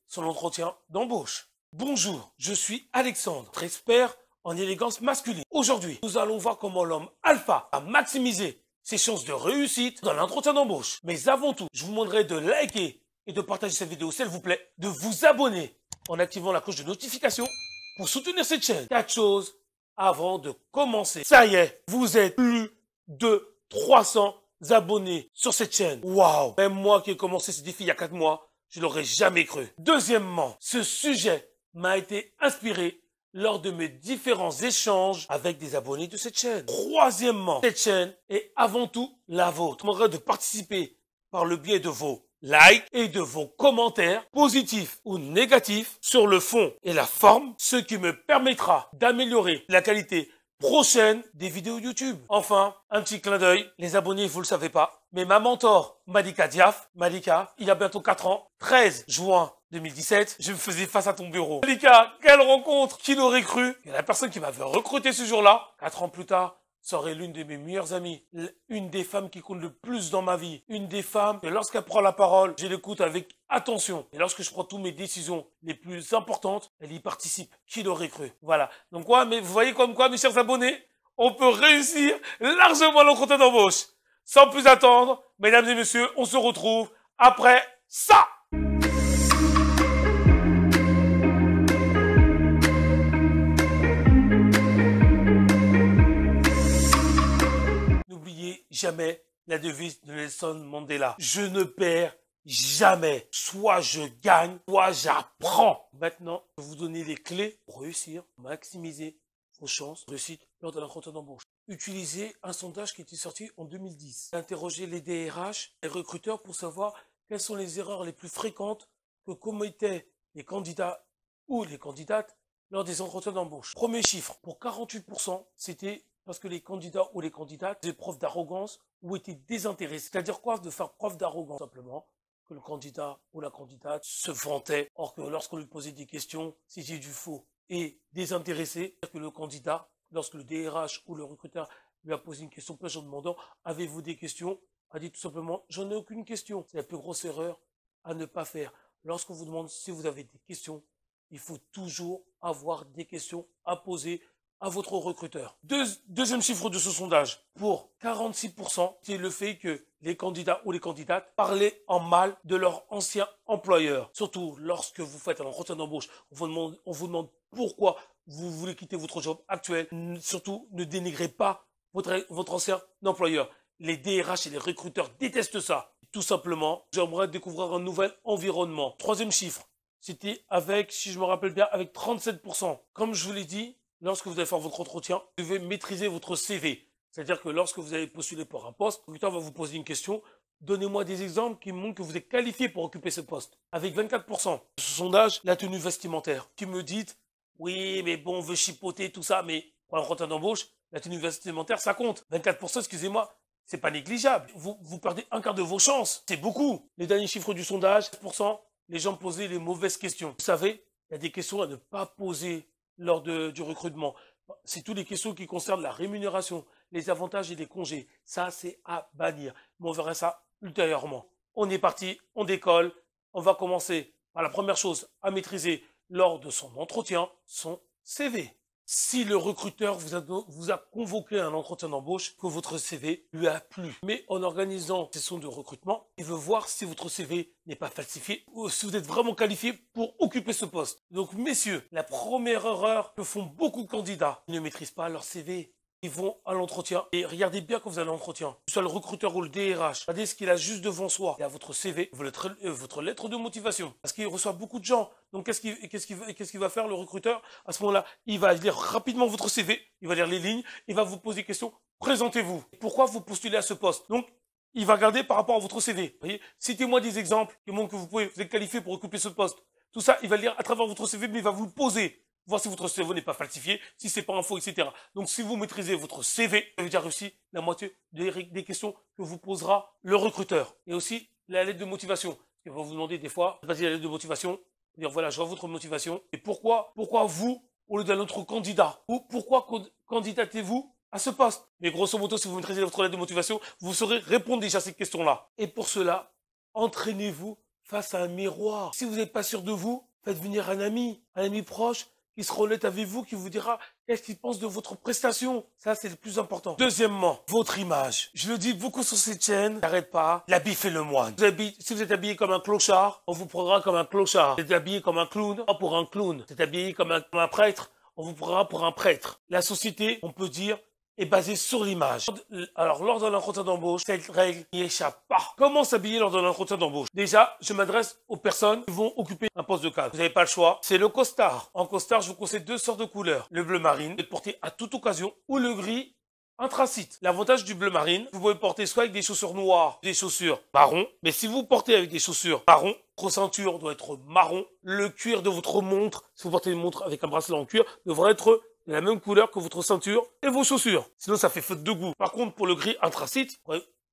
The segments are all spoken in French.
son entretien d'embauche. Bonjour, je suis Alexandre, votre expert en élégance masculine. Aujourd'hui, nous allons voir comment l'homme alpha a maximisé ses chances de réussite dans l'entretien d'embauche. Mais avant tout, je vous demanderai de liker et de partager cette vidéo s'il vous plaît, de vous abonner en activant la cloche de notification pour soutenir cette chaîne. 4 choses avant de commencer. Ça y est, vous êtes plus de 300 abonnés sur cette chaîne. Waouh! Même moi qui ai commencé ce défi il y a 4 mois, je l'aurais jamais cru. Deuxièmement, ce sujet m'a été inspiré lors de mes différents échanges avec des abonnés de cette chaîne. Troisièmement, cette chaîne est avant tout la vôtre. Je vous demanderai de participer par le biais de vos likes et de vos commentaires positifs ou négatifs sur le fond et la forme, ce qui me permettra d'améliorer la qualité prochaine des vidéos YouTube. Enfin, un petit clin d'œil, les abonnés, vous le savez pas, mais ma mentor, Malika Diaf, Malika, il y a bientôt 4 ans, 13 juin 2017, je me faisais face à ton bureau. Malika, quelle rencontre! Qui l'aurait cru? Et la personne qui m'avait recruté ce jour-là, 4 ans plus tard, serait l'une de mes meilleures amies, une des femmes qui compte le plus dans ma vie, une des femmes que lorsqu'elle prend la parole, je l'écoute avec attention. Et lorsque je prends toutes mes décisions les plus importantes, elle y participe. Qui l'aurait cru? Voilà. Donc quoi, mais vous voyez comme quoi, mes chers abonnés, on peut réussir largement l'entretien d'embauche. Sans plus attendre, mesdames et messieurs, on se retrouve après ça. Jamais la devise de Nelson Mandela. Je ne perds jamais. Soit je gagne, soit j'apprends. Maintenant, je vais vous donner les clés pour réussir, maximiser vos chances de réussite lors de l'entretien d'embauche. Utilisez un sondage qui était sorti en 2010. Interrogez les DRH, les recruteurs pour savoir quelles sont les erreurs les plus fréquentes que commettaient les candidats ou les candidates lors des entretiens d'embauche. Premier chiffre, pour 48%, c'était parce que les candidats ou les candidates faisaient preuve d'arrogance ou étaient désintéressés. C'est-à-dire quoi? De faire preuve d'arrogance. Simplement que le candidat ou la candidate se vantait, or que lorsqu'on lui posait des questions, c'était du faux. Et désintéressé, c'est-à-dire que le candidat, lorsque le DRH ou le recruteur lui a posé une question piège en demandant « Avez-vous des questions ?» a dit tout simplement « J'en ai aucune question ». C'est la plus grosse erreur à ne pas faire. Lorsqu'on vous demande si vous avez des questions, il faut toujours avoir des questions à poser à votre recruteur. Deuxième chiffre de ce sondage, pour 46%, c'est le fait que les candidats ou les candidates parlaient en mal de leur ancien employeur. Surtout lorsque vous faites un entretien d'embauche, on vous demande pourquoi vous voulez quitter votre job actuel. Surtout, ne dénigrez pas votre ancien employeur. Les DRH et les recruteurs détestent ça. Tout simplement, j'aimerais découvrir un nouvel environnement. Troisième chiffre, c'était avec, si je me rappelle bien, avec 37%. Comme je vous l'ai dit, lorsque vous allez faire votre entretien, vous devez maîtriser votre CV. C'est-à-dire que lorsque vous allez postuler pour un poste, le recruteur va vous poser une question. Donnez-moi des exemples qui montrent que vous êtes qualifié pour occuper ce poste. Avec 24%. Ce sondage, la tenue vestimentaire. Qui me dites, oui, mais bon, on veut chipoter, tout ça, mais pour l'entretien d'embauche, la tenue vestimentaire, ça compte. 24%, excusez-moi, c'est pas négligeable. Vous perdez un quart de vos chances. C'est beaucoup. Les derniers chiffres du sondage, 7%, les gens posaient les mauvaises questions. Vous savez, il y a des questions à ne pas poser lors du recrutement. C'est toutes les questions qui concernent la rémunération, les avantages et les congés. Ça, c'est à bannir. Mais on verra ça ultérieurement. On est parti, on décolle. On va commencer par la première chose à maîtriser lors de son entretien, son CV. Si le recruteur vous a convoqué à un entretien d'embauche, que votre CV lui a plu. Mais en organisant une session de recrutement, il veut voir si votre CV n'est pas falsifié ou si vous êtes vraiment qualifié pour occuper ce poste. Donc, messieurs, la première erreur que font beaucoup de candidats, ils ne maîtrisent pas leur CV. Ils vont à l'entretien et regardez bien quand vous allez à l'entretien, que ce soit le recruteur ou le DRH, regardez ce qu'il a juste devant soi. Il a votre CV, votre lettre de motivation, parce qu'il reçoit beaucoup de gens. Donc qu'est-ce qu'il va faire le recruteur? À ce moment-là, il va lire rapidement votre CV, il va lire les lignes, il va vous poser des questions. Présentez-vous. Pourquoi vous postulez à ce poste? Donc il va regarder par rapport à votre CV. Vous voyez, citez-moi des exemples qui montrent que vous êtes qualifié pour occuper ce poste. Tout ça, il va lire à travers votre CV, mais il va vous le poser. Voir si votre CV n'est pas falsifié, si c'est pas un faux, etc. Donc, si vous maîtrisez votre CV, vous avez déjà réussi la moitié des questions que vous posera le recruteur. Et aussi, la lettre de motivation. Il va vous demander des fois, vas-y, la lettre de motivation, dire voilà, je vois votre motivation. Et pourquoi vous, au lieu d'un autre candidat? Ou pourquoi candidatez-vous à ce poste? Mais grosso modo, si vous maîtrisez votre lettre de motivation, vous saurez répondre déjà à cette question-là. Et pour cela, entraînez-vous face à un miroir. Si vous n'êtes pas sûr de vous, faites venir un ami proche, qui sera honnête avec vous, qui vous dira qu'est-ce qu'il pense de votre prestation. Ça, c'est le plus important. Deuxièmement, votre image. Je le dis beaucoup sur cette chaîne, n'arrête pas, l'habit fait le moine. Si vous êtes habillé comme un clochard, on vous prendra comme un clochard. Si vous êtes habillé comme un clown, pas pour un clown. Si vous êtes habillé comme un prêtre, on vous prendra pour un prêtre. La société, on peut dire, est basée sur l'image. Alors, lors d'un entretien d'embauche, cette règle n'y échappe pas. Comment s'habiller lors d'un entretien d'embauche? Déjà, je m'adresse aux personnes qui vont occuper un poste de cadre. Vous n'avez pas le choix. C'est le costard. En costard, je vous conseille 2 sortes de couleurs. Le bleu marine, vous porté à toute occasion, ou le gris anthracite. L'avantage du bleu marine, vous pouvez porter soit avec des chaussures noires, des chaussures marron. Mais si vous portez avec des chaussures marron, votre ceinture doit être marron. Le cuir de votre montre, si vous portez une montre avec un bracelet en cuir, devrait être de la même couleur que votre ceinture et vos chaussures. Sinon, ça fait faute de goût. Par contre, pour le gris anthracite,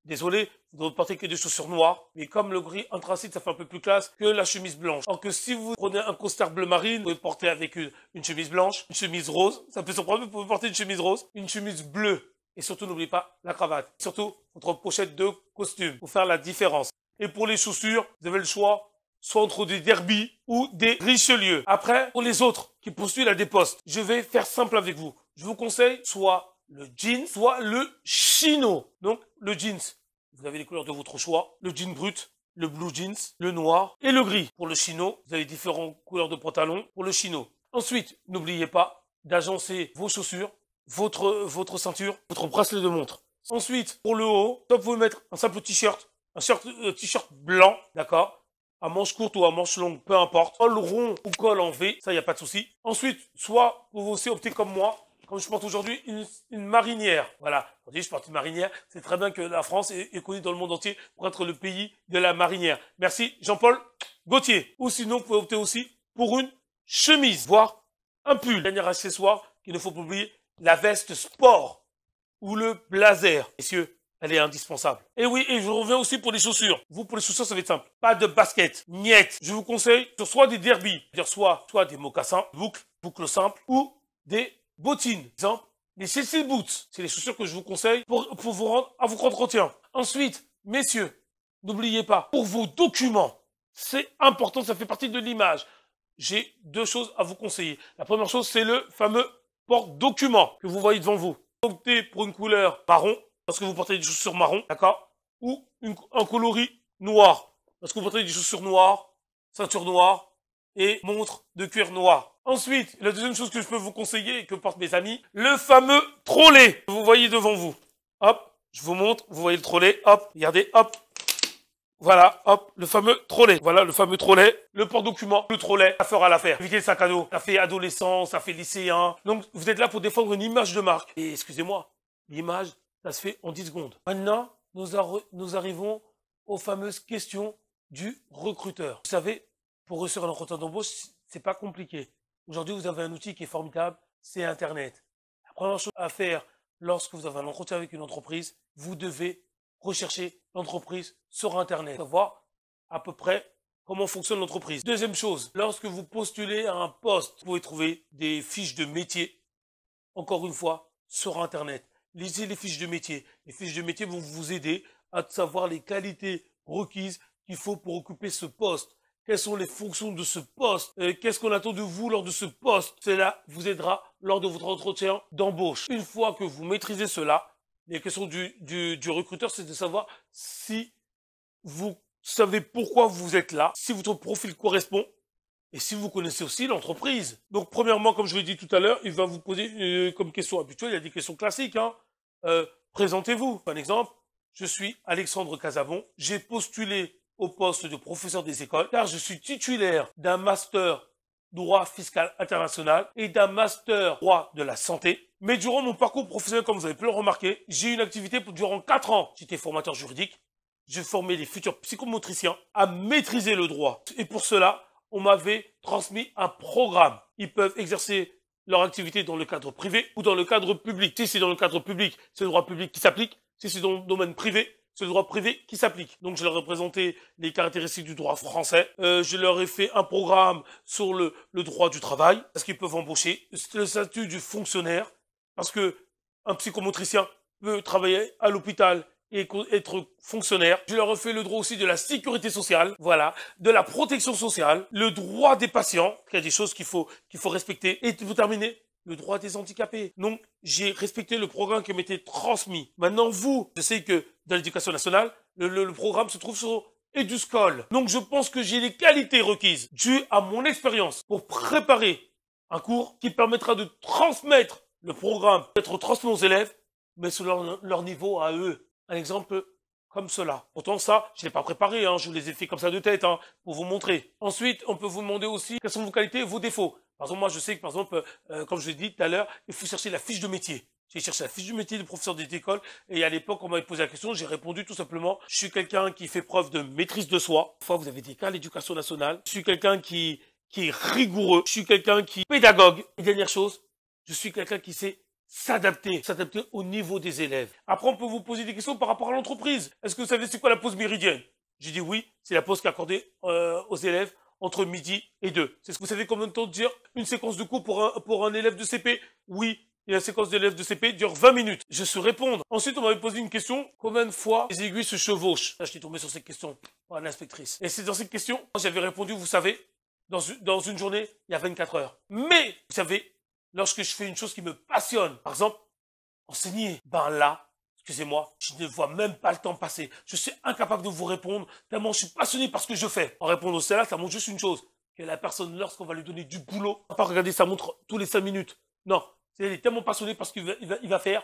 désolé, vous ne portez que des chaussures noires. Mais comme le gris anthracite, ça fait un peu plus classe que la chemise blanche. Alors que si vous prenez un costard bleu marine, vous pouvez porter avec une chemise blanche, une chemise rose. Ça peut surprendre, vous pouvez porter une chemise rose, une chemise bleue. Et surtout, n'oubliez pas la cravate. Surtout, votre pochette de costume pour faire la différence. Et pour les chaussures, vous avez le choix soit entre des Derby ou des Richelieu. Après, pour les autres qui postulent à des postes, je vais faire simple avec vous. Je vous conseille soit le jean, soit le chino. Donc, le jeans, vous avez les couleurs de votre choix. Le jean brut, le blue jeans, le noir et le gris. Pour le chino, vous avez différentes couleurs de pantalon pour le chino. Ensuite, n'oubliez pas d'agencer vos chaussures, votre ceinture, votre bracelet de montre. Ensuite, pour le haut, vous pouvez mettre un simple t-shirt, un t-shirt blanc, d'accord, à manche courte ou à manche longue, peu importe. Col rond ou col en V, ça, il n'y a pas de souci. Ensuite, soit vous pouvez aussi opter comme moi, comme je porte aujourd'hui, une marinière. Voilà, aujourd'hui je porte une marinière. C'est très bien que la France est connue dans le monde entier pour être le pays de la marinière. Merci Jean-Paul Gaultier. Ou sinon, vous pouvez opter aussi pour une chemise, voire un pull. Dernier accessoire qu'il ne faut pas oublier, la veste sport ou le blazer. Messieurs, elle est indispensable. Et oui, et je reviens aussi pour les chaussures. Vous, pour les chaussures, ça va être simple. Pas de basket, niette. Je vous conseille sur soit des derby, c'est-à-dire soit des mocassins, boucle simple, ou des bottines. Exemple, les Chelsea Boots. C'est les chaussures que je vous conseille pour vous rendre à votre entretien. Ensuite, messieurs, n'oubliez pas, pour vos documents, c'est important, ça fait partie de l'image. J'ai 2 choses à vous conseiller. La première chose, c'est le fameux porte-document que vous voyez devant vous. Optez pour une couleur marron, parce que vous portez des chaussures marron, d'accord? Ou un coloris noir, parce que vous portez des chaussures noires, ceinture noire et montre de cuir noir. Ensuite, la deuxième chose que je peux vous conseiller et que portent mes amis, le fameux trolley que vous voyez devant vous. Hop, je vous montre, vous voyez le trolley, hop, regardez, hop. Voilà, hop, le fameux trolley. Voilà, le fameux trolley, le porte-document, le trolley, ça fera l'affaire. Évitez le sac à dos, ça fait adolescent, ça fait lycéen. Donc, vous êtes là pour défendre une image de marque. Et excusez-moi, l'image, ça se fait en 10 secondes. Maintenant, nous arrivons aux fameuses questions du recruteur. Vous savez, pour réussir un entretien d'embauche, c'est pas compliqué. Aujourd'hui, vous avez un outil qui est formidable, c'est Internet. La première chose à faire lorsque vous avez un entretien avec une entreprise, vous devez rechercher l'entreprise sur Internet, savoir à peu près comment fonctionne l'entreprise. Deuxième chose, lorsque vous postulez à un poste, vous pouvez trouver des fiches de métier, encore une fois, sur Internet. Lisez les fiches de métier. Les fiches de métier vont vous aider à savoir les qualités requises qu'il faut pour occuper ce poste. Quelles sont les fonctions de ce poste? Qu'est-ce qu'on attend de vous lors de ce poste? Cela vous aidera lors de votre entretien d'embauche. Une fois que vous maîtrisez cela, les questions du recruteur, c'est de savoir si vous savez pourquoi vous êtes là, si votre profil correspond et si vous connaissez aussi l'entreprise. Donc, premièrement, comme je l'ai dit tout à l'heure, il va vous poser comme question habituelle, il y a des questions classiques. Présentez-vous. Par exemple, je suis Alexandre Casavon, j'ai postulé au poste de professeur des écoles car je suis titulaire d'un master droit fiscal international et d'un master droit de la santé. Mais durant mon parcours professionnel, comme vous avez pu le remarquer, j'ai eu une activité durant 4 ans. J'étais formateur juridique. J'ai formé les futurs psychomotriciens à maîtriser le droit. Et pour cela, on m'avait transmis un programme. Ils peuvent exercer leur activité dans le cadre privé ou dans le cadre public. Si c'est dans le cadre public, c'est le droit public qui s'applique. Si c'est dans le domaine privé, c'est le droit privé qui s'applique. Donc, je leur ai présenté les caractéristiques du droit français. Je leur ai fait un programme sur le droit du travail, parce qu'ils peuvent embaucher. Le statut du fonctionnaire, parce que un psychomotricien peut travailler à l'hôpital et être fonctionnaire. Je leur ai fait le droit aussi de la sécurité sociale, voilà, de la protection sociale, le droit des patients, il y a des choses qu'il faut respecter. Et pour terminer, le droit des handicapés. Donc, j'ai respecté le programme qui m'était transmis. Maintenant, vous, je sais que dans l'éducation nationale, le programme se trouve sur EduSchool. Donc, je pense que j'ai les qualités requises, dues à mon expérience, pour préparer un cours qui permettra de transmettre le programme, d'être transmis aux élèves, mais sur leur niveau à eux. Un exemple comme cela. Pourtant, ça, je ne l'ai pas préparé, hein, je vous les ai fait comme ça de tête, hein, pour vous montrer. Ensuite, on peut vous demander aussi quelles sont vos qualités et vos défauts. Par exemple, moi, je sais que, par exemple, comme je l'ai dit tout à l'heure, il faut chercher la fiche de métier. J'ai cherché la fiche du métier de professeur d'école et à l'époque, on m'avait posé la question, j'ai répondu tout simplement, je suis quelqu'un qui fait preuve de maîtrise de soi. Parfois, vous avez des cas à l'éducation nationale. Je suis quelqu'un qui est rigoureux. Je suis quelqu'un qui est pédagogue. Et dernière chose, je suis quelqu'un qui sait s'adapter au niveau des élèves. Après, on peut vous poser des questions par rapport à l'entreprise. Est-ce que vous savez c'est quoi la pause méridienne? J'ai dit oui, c'est la pause qui est accordée aux élèves entre midi et 2. C'est ce que vous savez combien de temps dure une séquence de cours pour un élève de CP? Oui. Et la séquence d'élèves de CP dure 20 minutes. Je sais répondre. Ensuite, on m'avait posé une question. Combien de fois les aiguilles se chevauchent? Là, je suis tombé sur cette question par l'inspectrice. Et c'est dans cette question, j'avais répondu, vous savez, dans une journée, il y a 24 heures. Mais, vous savez, lorsque je fais une chose qui me passionne, par exemple, enseigner, ben là, excusez-moi, je ne vois même pas le temps passer. Je suis incapable de vous répondre, tellement je suis passionné par ce que je fais. En répondant à cela, ça montre juste une chose, que la personne, lorsqu'on va lui donner du boulot, on va pas regarder sa montre tous les 5 minutes. Non, il est tellement passionné par ce qu'il va faire,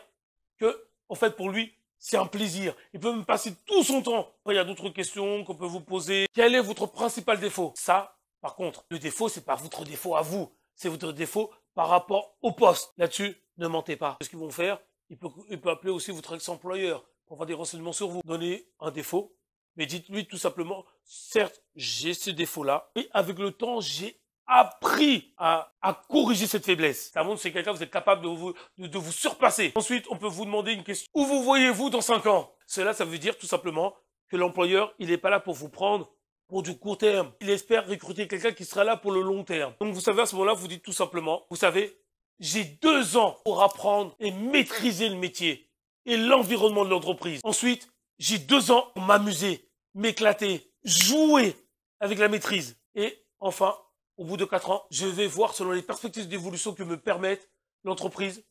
que, en fait, pour lui, c'est un plaisir. Il peut même passer tout son temps. Après, il y a d'autres questions qu'on peut vous poser. Quel est votre principal défaut? Ça, par contre, le défaut, c'est pas votre défaut à vous. C'est votre défaut par rapport au poste. Là-dessus, ne mentez pas. Ce qu'ils vont faire, il peut appeler aussi votre ex-employeur pour avoir des renseignements sur vous. Donnez un défaut, mais dites-lui tout simplement, certes, j'ai ce défaut-là, et avec le temps, j'ai appris à corriger cette faiblesse. Ça montre que c'est quelqu'un, vous êtes capable de vous surpasser. Ensuite, on peut vous demander une question. Où vous voyez-vous dans 5 ans? Cela, ça veut dire tout simplement que l'employeur, il n'est pas là pour vous prendre pour du court terme. Il espère recruter quelqu'un qui sera là pour le long terme. Donc, vous savez, à ce moment-là, vous dites tout simplement, vous savez, j'ai 2 ans pour apprendre et maîtriser le métier et l'environnement de l'entreprise. Ensuite, j'ai 2 ans pour m'amuser, m'éclater, jouer avec la maîtrise. Et enfin, au bout de 4 ans, je vais voir selon les perspectives d'évolution que me permettent l'entreprise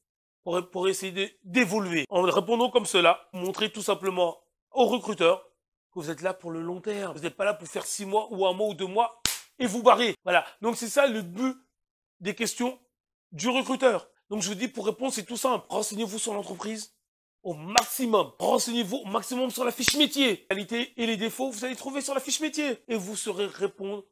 pour essayer d'évoluer. En répondant comme cela, montrer tout simplement aux recruteurs que vous êtes là pour le long terme. Vous n'êtes pas là pour faire 6 mois ou 1 mois ou 2 mois et vous barrer. Voilà. Donc c'est ça le but des questions du recruteur. Donc je vous dis, pour répondre, c'est tout simple. Renseignez-vous sur l'entreprise au maximum. Renseignez-vous au maximum sur la fiche métier. Les qualités et les défauts, vous allez trouver sur la fiche métier. Et vous saurez répondre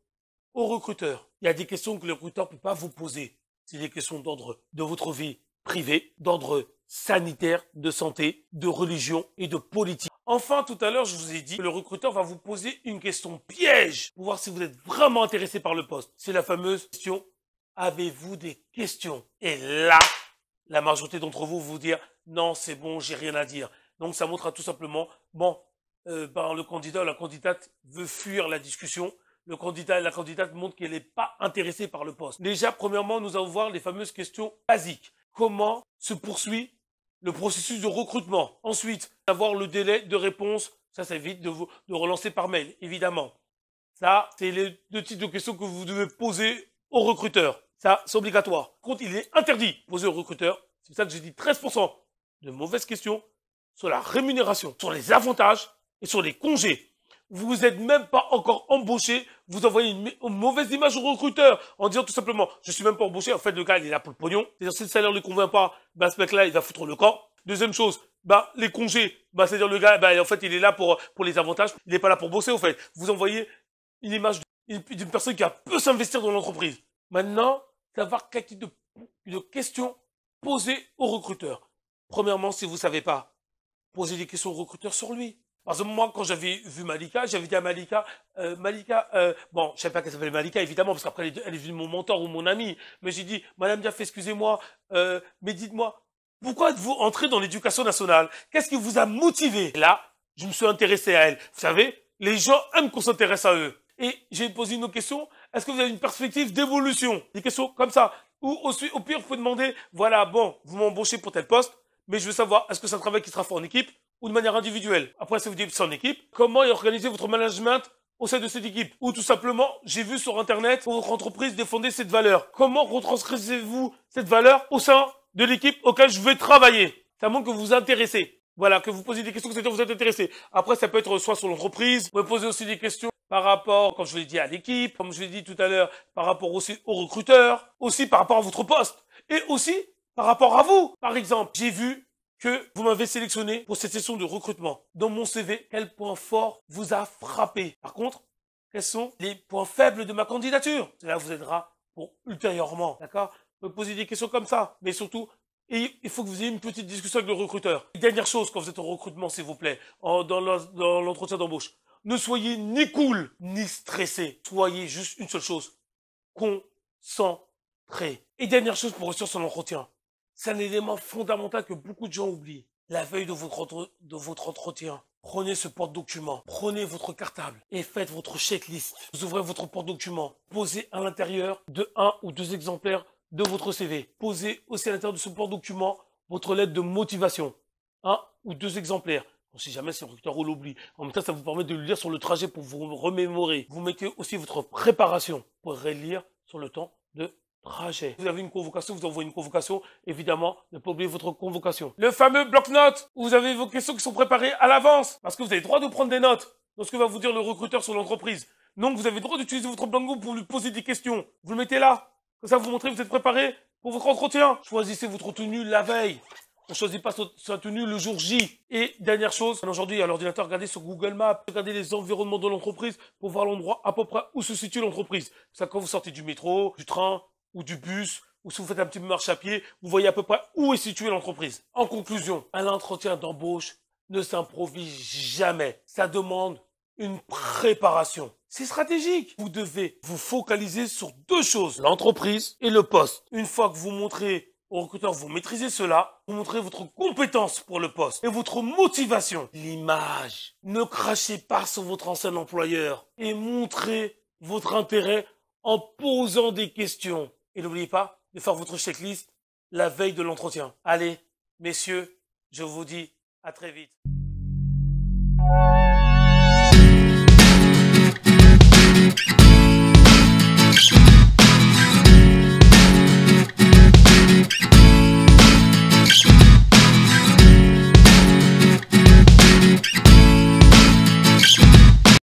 au recruteur. Il y a des questions que le recruteur ne peut pas vous poser. C'est des questions d'ordre de votre vie privée, d'ordre sanitaire, de santé, de religion et de politique. Enfin, tout à l'heure, je vous ai dit que le recruteur va vous poser une question piège pour voir si vous êtes vraiment intéressé par le poste. C'est la fameuse question « Avez-vous des questions ?» Et là, la majorité d'entre vous vous dire « Non, c'est bon, j'ai rien à dire. » Donc, ça montrera tout simplement, le candidat ou la candidate veut fuir la discussion. Le candidat et la candidate montrent qu'elle n'est pas intéressée par le poste. Déjà, premièrement, nous allons voir les fameuses questions basiques. Comment se poursuit le processus de recrutement? Ensuite, avoir le délai de réponse. Ça évite de relancer par mail, évidemment. Ça, c'est les 2 types de questions que vous devez poser au recruteur. Ça, c'est obligatoire. Par contre, il est interdit de poser au recruteur. C'est pour ça que j'ai dit 13% de mauvaises questions sur la rémunération, sur les avantages et sur les congés. Vous n'êtes même pas encore embauché, vous envoyez une mauvaise image au recruteur en disant tout simplement « je suis même pas embauché », en fait le gars il est là pour le pognon. C'est-à-dire si le salaire ne lui convient pas, ce mec-là il va foutre le camp. Deuxième chose, les congés, c'est-à-dire le gars en fait il est là pour les avantages, il n'est pas là pour bosser en fait. Vous envoyez une image d'une personne qui a peu s'investir dans l'entreprise. Maintenant, savoir quel type de questions poser au recruteur. Premièrement, si vous ne savez pas, posez des questions au recruteur sur lui. Par exemple, moi, quand j'avais vu Malika, j'avais dit à Malika, je savais pas qu'elle s'appelait Malika, évidemment, parce qu'après, elle est devenue mon mentor ou mon ami. Mais j'ai dit, Madame Diaf, excusez-moi, mais dites-moi, pourquoi êtes-vous entré dans l'éducation nationale? Qu'est-ce qui vous a motivé? Et là, je me suis intéressé à elle. Vous savez, les gens aiment qu'on s'intéresse à eux. Et j'ai posé une autre question. Est-ce que vous avez une perspective d'évolution? Des questions comme ça. Ou au pire, vous pouvez demander, voilà, vous m'embauchez pour tel poste, mais je veux savoir, est-ce que c'est un travail qui sera fait en équipe ou de manière individuelle. Après, ça vous dit c'est en équipe. Comment est organisé votre management au sein de cette équipe? Ou tout simplement, j'ai vu sur Internet que votre entreprise défendait cette valeur. Comment retranscrivez-vous cette valeur au sein de l'équipe auquel je vais travailler? Ça montre que vous vous intéressez. Voilà, que vous posez des questions, que vous êtes intéressé. Après, ça peut être soit sur l'entreprise. Vous pouvez poser aussi des questions par rapport, comme je l'ai dit, à l'équipe. Comme je l'ai dit tout à l'heure, par rapport aussi aux recruteurs. Aussi par rapport à votre poste. Et aussi par rapport à vous. Par exemple, j'ai vu que vous m'avez sélectionné pour cette session de recrutement. Dans mon CV, quel point fort vous a frappé? Par contre, quels sont les points faibles de ma candidature? Cela vous aidera pour ultérieurement, d'accord? Vous pouvez poser des questions comme ça, mais surtout, il faut que vous ayez une petite discussion avec le recruteur. Et dernière chose, quand vous êtes en recrutement, s'il vous plaît, dans l'entretien d'embauche, ne soyez ni cool, ni stressé. Soyez juste une seule chose, concentré. Et dernière chose pour réussir son entretien, c'est un élément fondamental que beaucoup de gens oublient. La veille de votre entretien, prenez ce porte-document, prenez votre cartable et faites votre checklist. Vous ouvrez votre porte-document, posez à l'intérieur de 1 ou 2 exemplaires de votre CV. Posez aussi à l'intérieur de ce porte-document votre lettre de motivation. 1 ou 2 exemplaires. On sait jamais si le recruteur l'oublie. En même temps, ça vous permet de le lire sur le trajet pour vous remémorer. Vous mettez aussi votre préparation. Vous pourrez lire sur le temps de trajet. Vous avez une convocation, vous envoyez une convocation. Évidemment, ne pas oublier votre convocation. Le fameux bloc-notes où vous avez vos questions qui sont préparées à l'avance. Parce que vous avez le droit de prendre des notes dans ce que va vous dire le recruteur sur l'entreprise. Donc, vous avez le droit d'utiliser votre blanco pour lui poser des questions. Vous le mettez là. Comme ça, vous montrez que vous êtes préparé pour votre entretien. Choisissez votre tenue la veille. On ne choisit pas sa tenue le jour J. Et dernière chose, aujourd'hui à l'ordinateur, regardez sur Google Maps, regardez les environnements de l'entreprise pour voir l'endroit à peu près où se situe l'entreprise. Ça, quand vous sortez du métro, du train ou du bus, ou si vous faites un petit marche à pied, vous voyez à peu près où est située l'entreprise. En conclusion, un entretien d'embauche ne s'improvise jamais. Ça demande une préparation. C'est stratégique. Vous devez vous focaliser sur 2 choses, l'entreprise et le poste. Une fois que vous montrez au recruteur, vous maîtrisez cela, vous montrez votre compétence pour le poste et votre motivation. L'image. Ne crachez pas sur votre ancien employeur et montrez votre intérêt en posant des questions. Et n'oubliez pas de faire votre checklist la veille de l'entretien. Allez, messieurs, je vous dis à très vite.